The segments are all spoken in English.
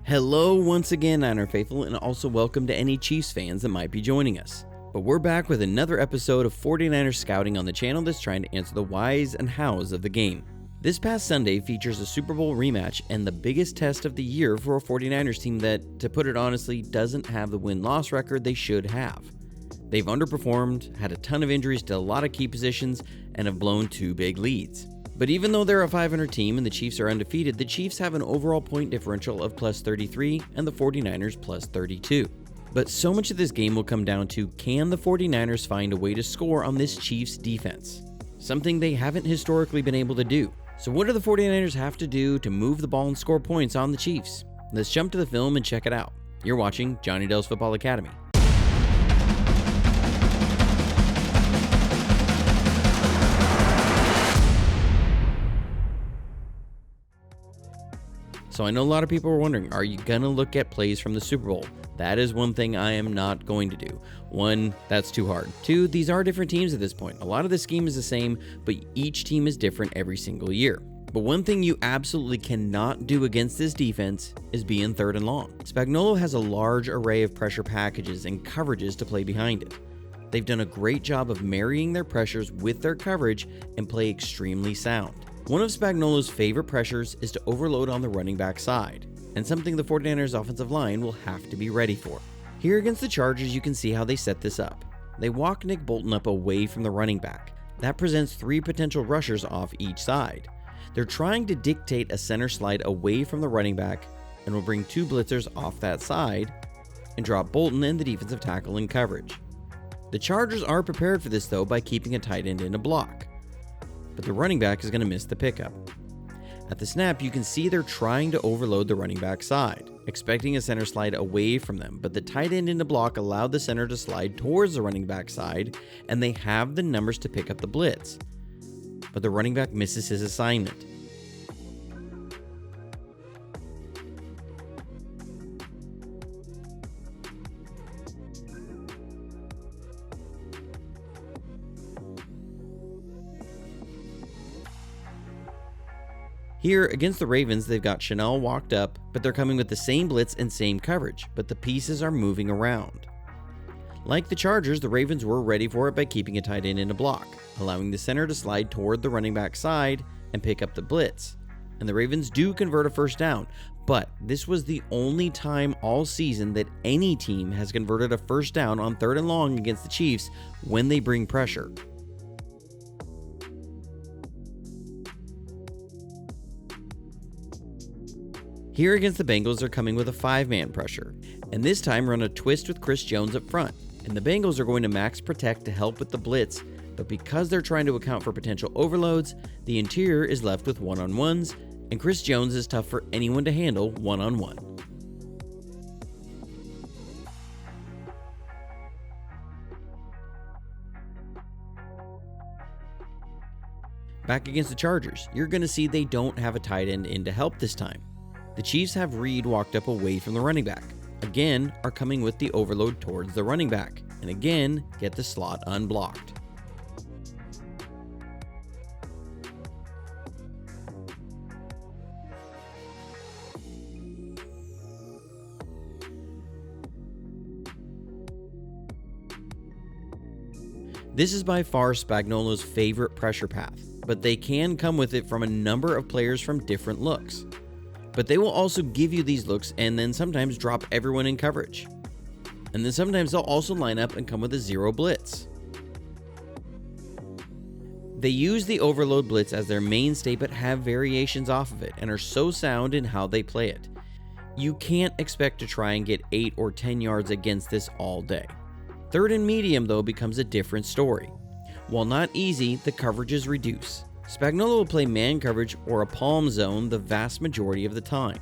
Hello once again, Niner Faithful, and also welcome to any Chiefs fans that might be joining us. But we're back with another episode of 49ers Scouting on the channel that's trying to answer the whys and hows of the game. This past Sunday features a Super Bowl rematch and the biggest test of the year for a 49ers team that, to put it honestly, doesn't have the win-loss record they should have. They've underperformed, had a ton of injuries to a lot of key positions, and have blown two big leads. But even though they're a 500 team and the Chiefs are undefeated, the Chiefs have an overall point differential of plus 33 and the 49ers plus 32. But so much of this game will come down to, can the 49ers find a way to score on this Chiefs defense? Something they haven't historically been able to do. So what do the 49ers have to do to move the ball and score points on the Chiefs? Let's jump to the film and check it out. You're watching Johnny Dell's Football Academy. So I know a lot of people are wondering, are you going to look at plays from the Super Bowl? That is one thing I am not going to do. One, that's too hard. Two, these are different teams at this point. A lot of the scheme is the same, but each team is different every single year. But one thing you absolutely cannot do against this defense is be in third and long. Spagnuolo has a large array of pressure packages and coverages to play behind it. They've done a great job of marrying their pressures with their coverage and play extremely sound. One of Spagnuolo's favorite pressures is to overload on the running back side, and something the 49ers offensive line will have to be ready for. Here against the Chargers, you can see how they set this up. They walk Nick Bolton up away from the running back. That presents three potential rushers off each side. They're trying to dictate a center slide away from the running back and will bring two blitzers off that side and drop Bolton and the defensive tackle in coverage. The Chargers are prepared for this though by keeping a tight end in a block, but the running back is going to miss the pickup. At the snap, you can see they're trying to overload the running back side, expecting a center slide away from them, but the tight end in the block allowed the center to slide towards the running back side, and they have the numbers to pick up the blitz. But the running back misses his assignment. Here, against the Ravens, they've got Shanahan walked up, but they're coming with the same blitz and same coverage, but the pieces are moving around. Like the Chargers, the Ravens were ready for it by keeping a tight end in a block, allowing the center to slide toward the running back side and pick up the blitz. And the Ravens do convert a first down, but this was the only time all season that any team has converted a first down on third and long against the Chiefs when they bring pressure. Here against the Bengals, they're coming with a 5-man pressure, and this time run a twist with Chris Jones up front, and the Bengals are going to max protect to help with the blitz, but because they're trying to account for potential overloads, the interior is left with one-on-ones, and Chris Jones is tough for anyone to handle one-on-one. Back against the Chargers, you're going to see they don't have a tight end in to help this time. The Chiefs have Reed walked up away from the running back, again are coming with the overload towards the running back, and again get the slot unblocked. This is by far Spagnuolo's favorite pressure path, but they can come with it from a number of players from different looks. But they will also give you these looks and then sometimes drop everyone in coverage. And then sometimes they'll also line up and come with a zero blitz. They use the overload blitz as their mainstay but have variations off of it and are so sound in how they play it. You can't expect to try and get 8 or 10 yards against this all day. Third and medium though becomes a different story. While not easy, the coverages reduce. Spagnuolo will play man coverage or a palm zone the vast majority of the time.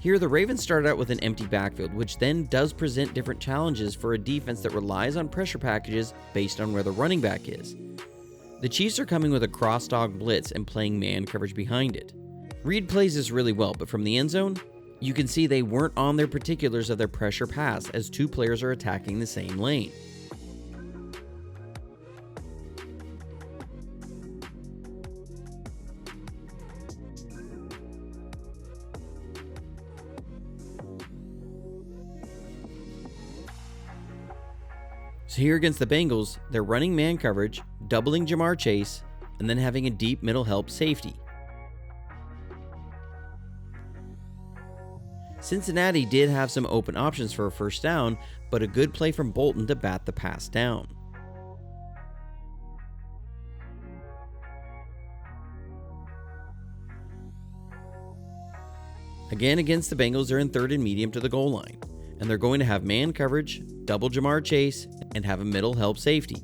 Here, the Ravens started out with an empty backfield, which then does present different challenges for a defense that relies on pressure packages based on where the running back is. The Chiefs are coming with a cross-dog blitz and playing man coverage behind it. Reed plays this really well, but from the end zone, you can see they weren't on their particulars of their pressure pass as two players are attacking the same lane. So here against the Bengals, they're running man coverage, doubling Jamar Chase, and then having a deep middle help safety. Cincinnati did have some open options for a first down, but a good play from Bolton to bat the pass down. Again, against the Bengals, they're in third and medium to the goal line, and they're going to have man coverage, double Jamar Chase, and have a middle help safety.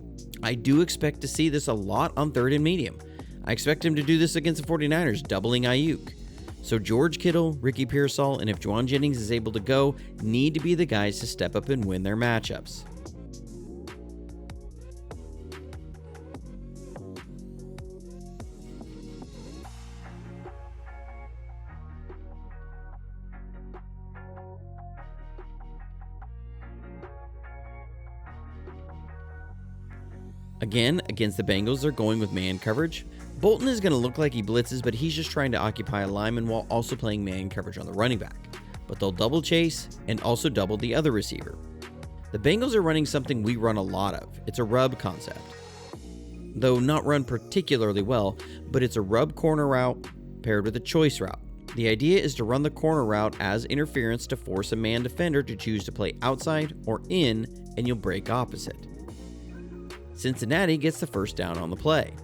I do expect to see this a lot on third and medium. I expect him to do this against the 49ers, doubling Ayuk. So George Kittle, Ricky Pearsall, and if Juwan Jennings is able to go, need to be the guys to step up and win their matchups. Again, against the Bengals, they're going with man coverage. Bolton is going to look like he blitzes, but he's just trying to occupy a lineman while also playing man coverage on the running back. But they'll double Chase and also double the other receiver. The Bengals are running something we run a lot of. It's a rub concept. Though not run particularly well, but it's a rub corner route paired with a choice route. The idea is to run the corner route as interference to force a man defender to choose to play outside or in, and you'll break opposite. Cincinnati gets the first down on the play.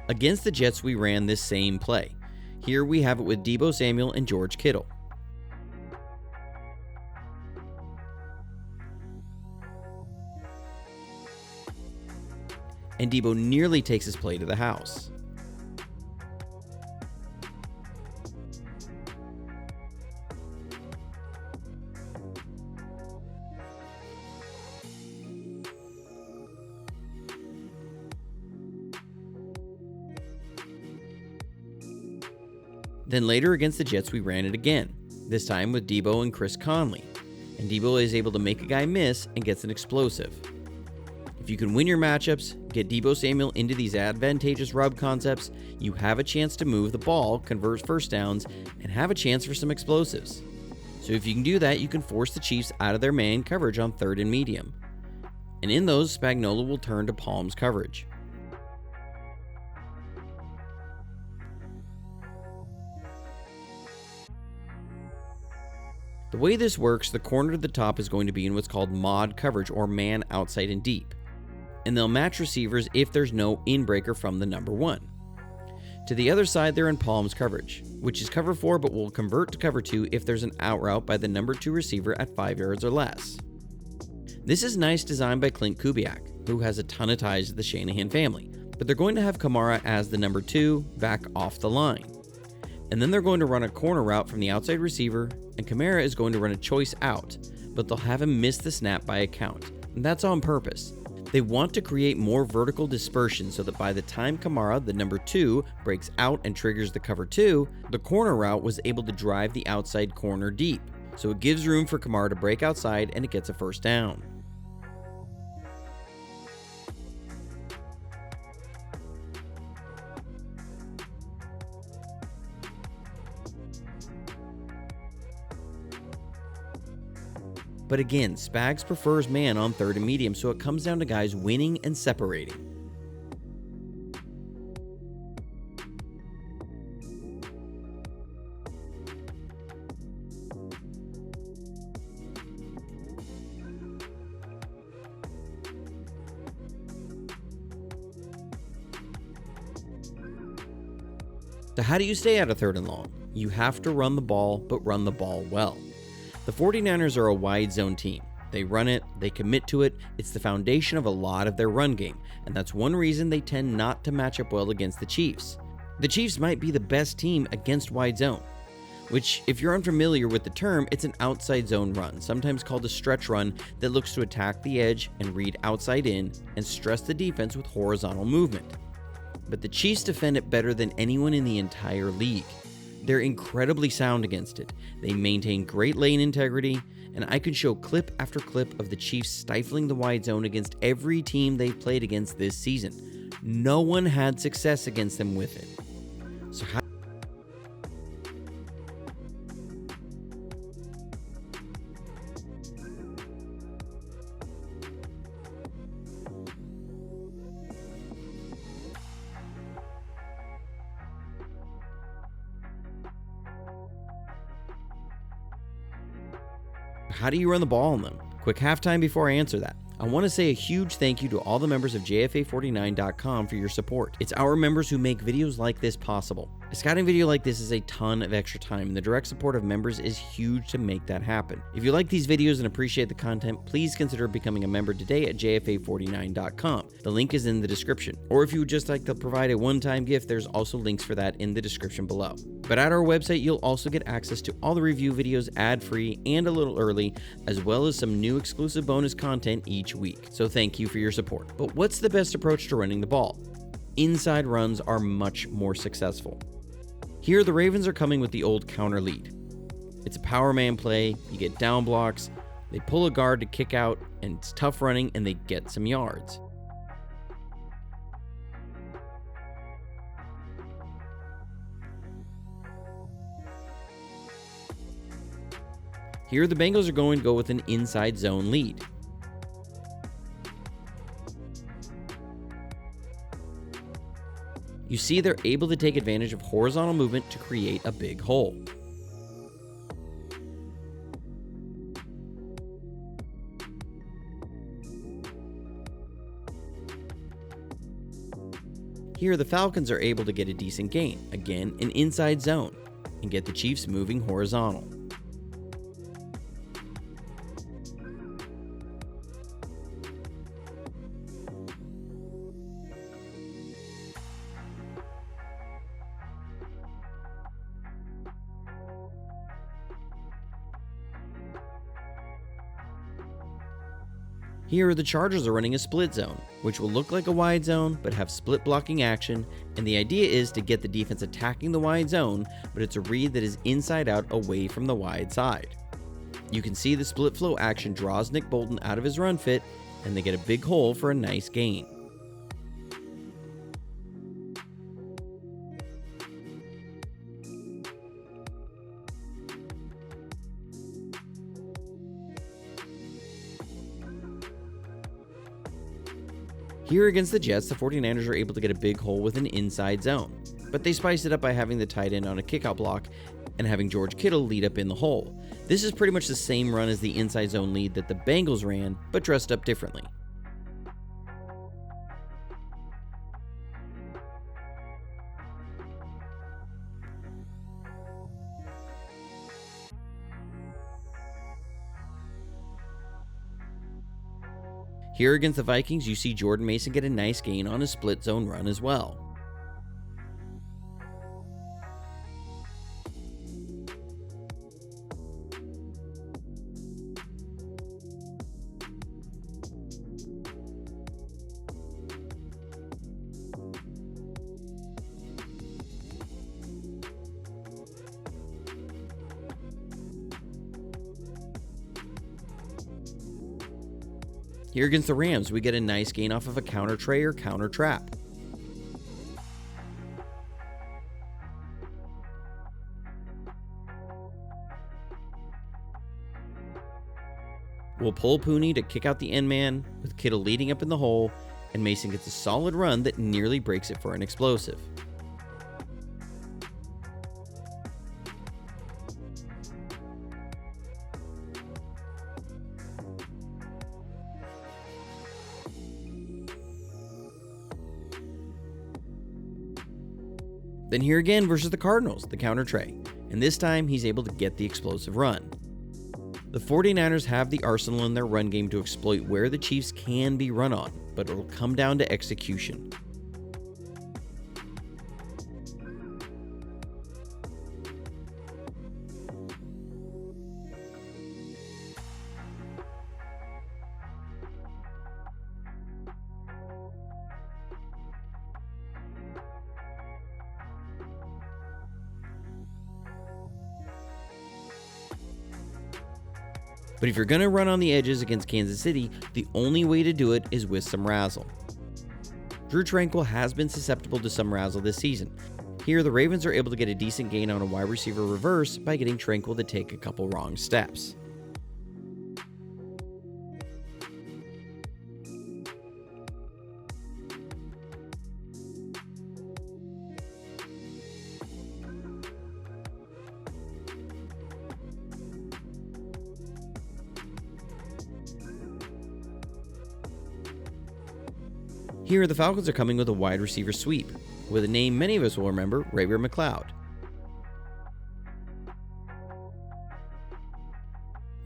Against the Jets, we ran this same play. Here we have it with Deebo Samuel and George Kittle. And Deebo nearly takes his play to the house. Then later against the Jets, we ran it again, this time with Deebo and Chris Conley. And Deebo is able to make a guy miss and gets an explosive. If you can win your matchups, get Deebo Samuel into these advantageous rub concepts, you have a chance to move the ball, convert first downs, and have a chance for some explosives. So if you can do that, you can force the Chiefs out of their man coverage on third and medium. And in those, Spagnuolo will turn to Palms coverage. The way this works, the corner to the top is going to be in what's called mod coverage, or man outside and deep. And they'll match receivers if there's no in-breaker from the number 1. To the other side, they're in Palms coverage, which is cover 4 but will convert to cover 2 if there's an out route by the number 2 receiver at 5 yards or less. This is nice design by Clint Kubiak, who has a ton of ties to the Shanahan family, but they're going to have Kamara as the number 2 back off the line. And then they're going to run a corner route from the outside receiver, and Kamara is going to run a choice out, but they'll have him miss the snap by a count, and that's on purpose. They want to create more vertical dispersion so that by the time Kamara, the number 2, breaks out and triggers the cover 2, the corner route was able to drive the outside corner deep. So it gives room for Kamara to break outside and it gets a first down. But again, Spags prefers man on third and medium, so it comes down to guys winning and separating. So how do you stay out of third and long? You have to run the ball, but run the ball well. The 49ers are a wide zone team. They run it, they commit to it, it's the foundation of a lot of their run game, and that's one reason they tend not to match up well against the Chiefs. The Chiefs might be the best team against wide zone, which, if you're unfamiliar with the term, it's an outside zone run, sometimes called a stretch run, that looks to attack the edge and read outside in and stress the defense with horizontal movement. But the Chiefs defend it better than anyone in the entire league. They're incredibly sound against it. They maintain great lane integrity, and I could show clip after clip of the Chiefs stifling the wide zone against every team they've played against this season. No one had success against them with it. So how do you run the ball on them? Quick halftime before I answer that. I want to say a huge thank you to all the members of JFA49.com for your support. It's our members who make videos like this possible. A scouting video like this is a ton of extra time, and the direct support of members is huge to make that happen. If you like these videos and appreciate the content, please consider becoming a member today at JFA49.com. The link is in the description. Or if you would just like to provide a one-time gift, there's also links for that in the description below. But at our website, you'll also get access to all the review videos ad-free and a little early, as well as some new exclusive bonus content each week. So thank you for your support. But what's the best approach to running the ball? Inside runs are much more successful. Here, the Ravens are coming with the old counter lead. It's a power man play, you get down blocks, they pull a guard to kick out, and it's tough running, and they get some yards. Here, the Bengals are going to go with an inside zone lead. You see, they're able to take advantage of horizontal movement to create a big hole. Here, the Falcons are able to get a decent gain, again, an inside zone, and get the Chiefs moving horizontal. Here, the Chargers are running a split zone, which will look like a wide zone, but have split blocking action, and the idea is to get the defense attacking the wide zone, but it's a read that is inside out away from the wide side. You can see the split flow action draws Nick Bolton out of his run fit, and they get a big hole for a nice gain. Here against the Jets, the 49ers are able to get a big hole with an inside zone, but they spice it up by having the tight end on a kickout block and having George Kittle lead up in the hole. This is pretty much the same run as the inside zone lead that the Bengals ran, but dressed up differently. Here against the Vikings, you see Jordan Mason get a nice gain on a split zone run as well. Here against the Rams, we get a nice gain off of a counter tray or counter trap. We'll pull Pooney to kick out the end man, with Kittle leading up in the hole, and Mason gets a solid run that nearly breaks it for an explosive. Then here again versus the Cardinals, the counter tray, and this time he's able to get the explosive run. The 49ers have the arsenal in their run game to exploit where the Chiefs can be run on, but it'll come down to execution. But if you're going to run on the edges against Kansas City, the only way to do it is with some razzle. Drew Tranquill has been susceptible to some razzle this season. Here, the Ravens are able to get a decent gain on a wide receiver reverse by getting Tranquill to take a couple wrong steps. Here, the Falcons are coming with a wide receiver sweep, with a name many of us will remember, Ray McCloud.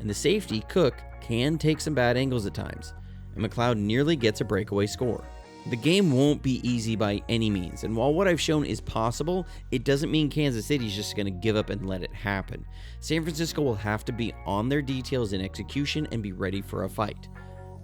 And the safety, Cook, can take some bad angles at times, and McCloud nearly gets a breakaway score. The game won't be easy by any means, and while what I've shown is possible, it doesn't mean Kansas City's just going to give up and let it happen. San Francisco will have to be on their details in execution and be ready for a fight.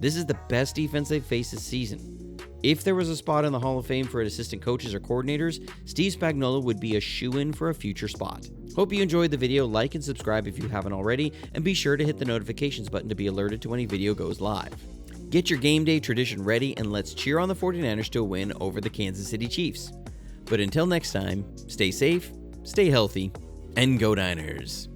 This is the best defense they've faced this season. If there was a spot in the Hall of Fame for assistant coaches or coordinators, Steve Spagnuolo would be a shoo-in for a future spot. Hope you enjoyed the video. Like and subscribe if you haven't already, and be sure to hit the notifications button to be alerted to when a video goes live. Get your game day tradition ready, and let's cheer on the 49ers to a win over the Kansas City Chiefs. But until next time, stay safe, stay healthy, and go Niners!